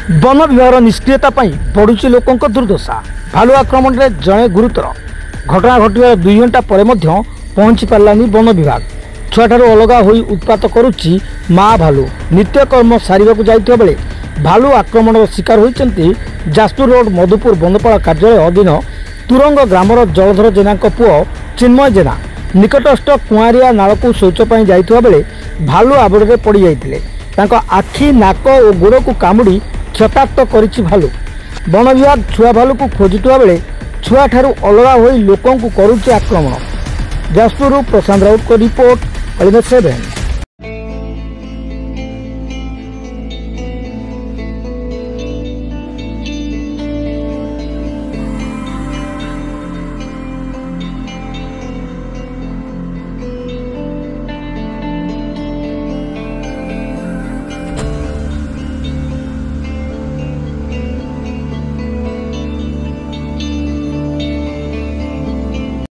One विभाग निष्क्रियता बढ़ुची लोकों दुर्दशा। भालू आक्रमण में जड़े गुरुतर। घटना घटार 2 घंटा पर पहुंची पारानी वन विभाग। छुआठार अलग हो उत्पात करुच्ची माँ भालू। नित्यकर्म सारे जाइथिबा बेले भालू आक्रमण शिकार होती जाजपुर रोड मधुपुर वनपाल कार्यालय अधीन तुरंग ग्रामर जलधर जेना पुओ चिन्मय जेना निकटस्थ कुआरिया नाल को शौचपाई जाइथिबा बेले भालू आबड़े पड़ जाइथिले। तांको आखि नाक और गोड़ को कामुड़ी क्षताक्त करिछि भालू। वन विभाग छुआ भालू को खोजुवा बेले छुआ ठारू अलगा होई लोकों को करुछि आक्रमण। जाजपुर प्रशांत राउत को रिपोर्ट, कलिंग 7।